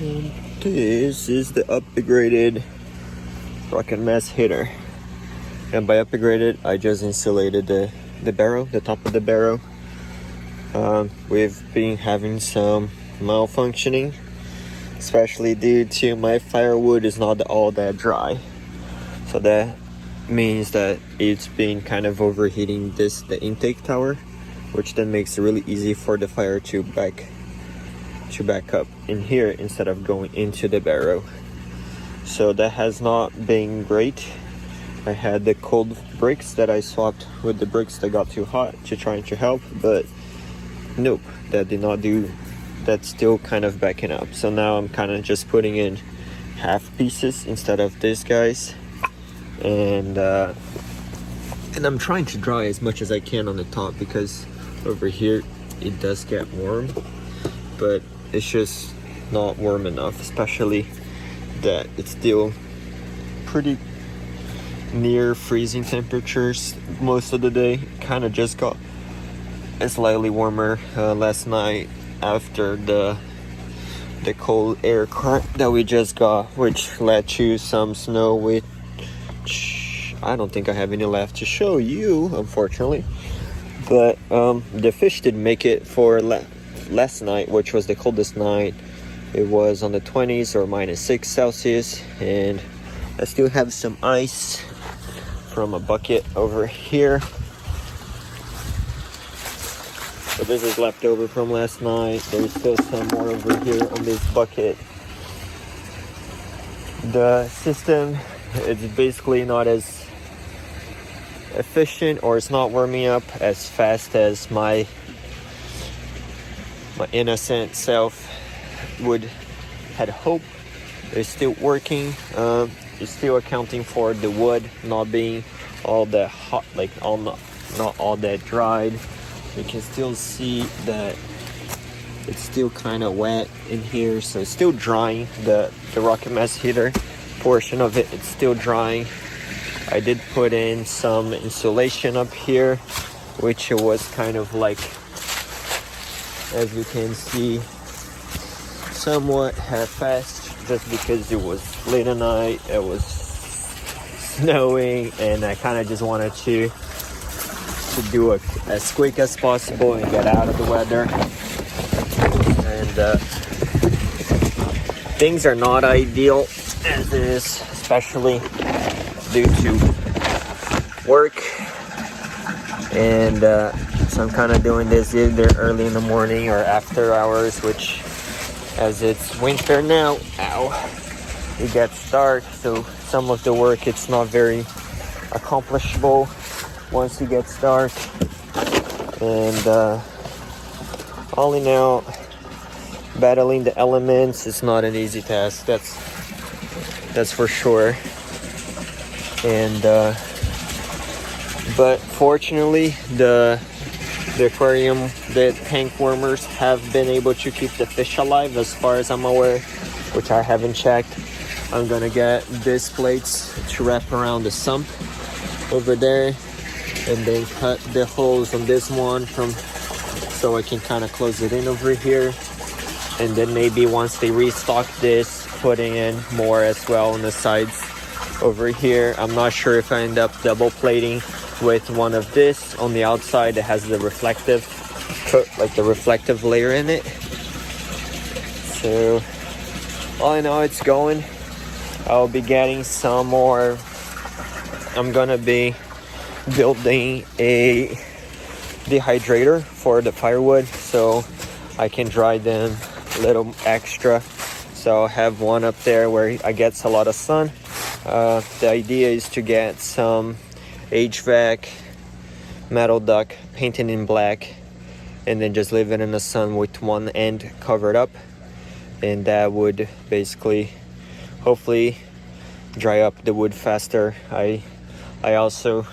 This is the upgraded rocket mass heater, and by upgraded I just insulated the barrel, the top of the barrel. We've been having some malfunctioning, especially due to my firewood is not all that dry, so that means that it's been kind of overheating the intake tower, which then makes it really easy for the fire to back up in here instead of going into the barrel. So that has not been great. I had the cold bricks that I swapped with the bricks that got too hot to trying to help, but nope, that did not do. That's still kind of backing up. So now I'm kind of just putting in half pieces instead of these guys, and I'm trying to dry as much as I can on the top, because over here it does get warm, but it's just not warm enough, especially that it's still pretty near freezing temperatures most of the day. Kind of just got slightly warmer last night after the cold air current that we just got, which led to some snow, which I don't think I have any left to show you, unfortunately. But the fish did make it for last night, which was the coldest night. It was on the 20s or -6 Celsius, and I still have some ice from a bucket over here. So this is left over from last night. There's still some more over here on this bucket. The system is basically not as efficient, or it's not warming up as fast as my innocent self had hoped. It's still working. It's still accounting for the wood not being all that hot, like not all that dried. You can still see that it's still kind of wet in here, so it's still drying. The rocket mass heater portion of it, it's still drying. I did put in some insulation up here, which it was kind of like, as you can see, somewhat half-assed, just because it was late at night, it was snowing, and I kind of just wanted to do it as quick as possible and get out of the weather. And things are not ideal as is, especially due to work, and so I'm kind of doing this either early in the morning or after hours, which, as it's winter now, it gets dark, so some of the work, it's not very accomplishable once it gets dark. And all in all, battling the elements is not an easy task, that's for sure. And but fortunately, the aquarium, the tank warmers have been able to keep the fish alive, as far as I'm aware, which I haven't checked. I'm gonna get these plates to wrap around the sump over there, and then cut the holes on this one so I can kind of close it in over here. And then maybe once they restock this, putting in more as well on the sides over here. I'm not sure if I end up double plating with one of this on the outside that has the reflective layer in it. So all in all, it's going. I'll be getting some more. I'm gonna be building a dehydrator for the firewood, so I can dry them a little extra. So I'll have one up there where I get a lot of sun. The idea is to get some HVAC metal duct painted in black, and then just leave it in the sun with one end covered up, and that would basically hopefully dry up the wood faster. I also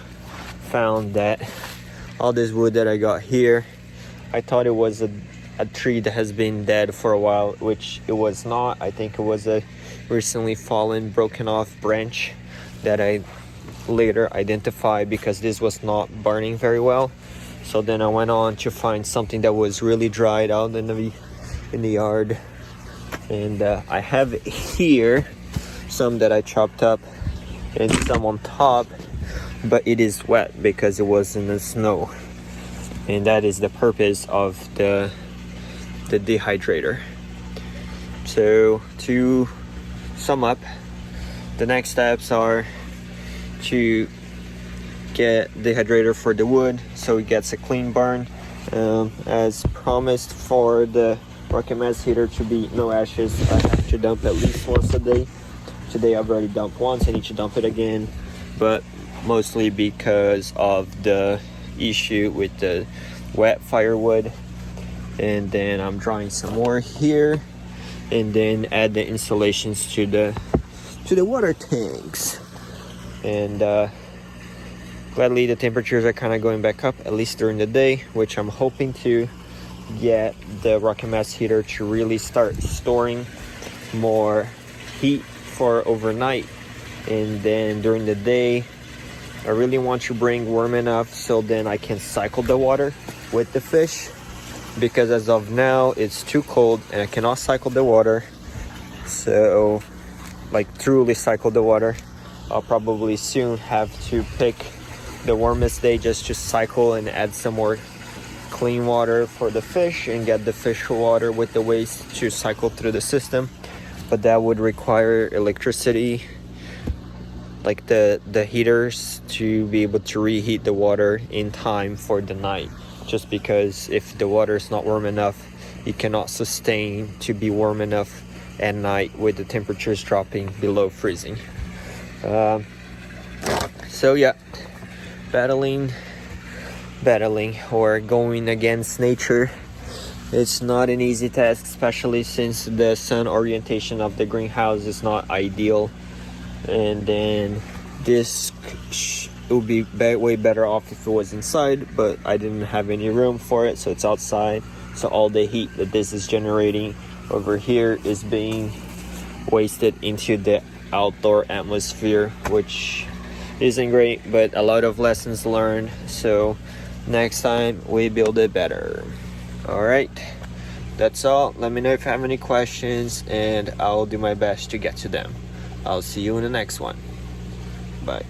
found that all this wood that I got here, I thought it was a tree that has been dead for a while, which it was not. I think it was a recently fallen, broken off branch that I later identified, because this was not burning very well. So then I went on to find something that was really dried out in the yard, And I have here some that I chopped up and some on top, but it is wet because it was in the snow, and that is the purpose of the dehydrator. So to sum up, the next steps are to get dehydrator for the wood so it gets a clean burn. As promised, for the rocket mass heater to be no ashes, I have to dump at least once a day. Today I've already dumped once, I need to dump it again, but mostly because of the issue with the wet firewood. And then I'm drying some more here, and then add the installations to the water tanks. And gladly the temperatures are kind of going back up, at least during the day, which I'm hoping to get the rocket mass heater to really start storing more heat for overnight. And then during the day I really want to bring warm enough so then I can cycle the water with the fish, because as of now it's too cold and I cannot cycle the water. So like truly cycle the water, I'll probably soon have to pick the warmest day just to cycle and add some more clean water for the fish and get the fish water with the waste to cycle through the system. But that would require electricity, like the heaters, to be able to reheat the water in time for the night, just because if the water is not warm enough, it cannot sustain to be warm enough at night with the temperatures dropping below freezing. So yeah, battling or going against nature, it's not an easy task, especially since the sun orientation of the greenhouse is not ideal. And then this would be way better off if it was inside, but I didn't have any room for it, so it's outside. So all the heat that this is generating over here is being wasted into the outdoor atmosphere, which isn't great, but a lot of lessons learned. So next time we build it better. All right, that's all. Let me know if you have any questions and I'll do my best to get to them. I'll see you in the next one. Bye.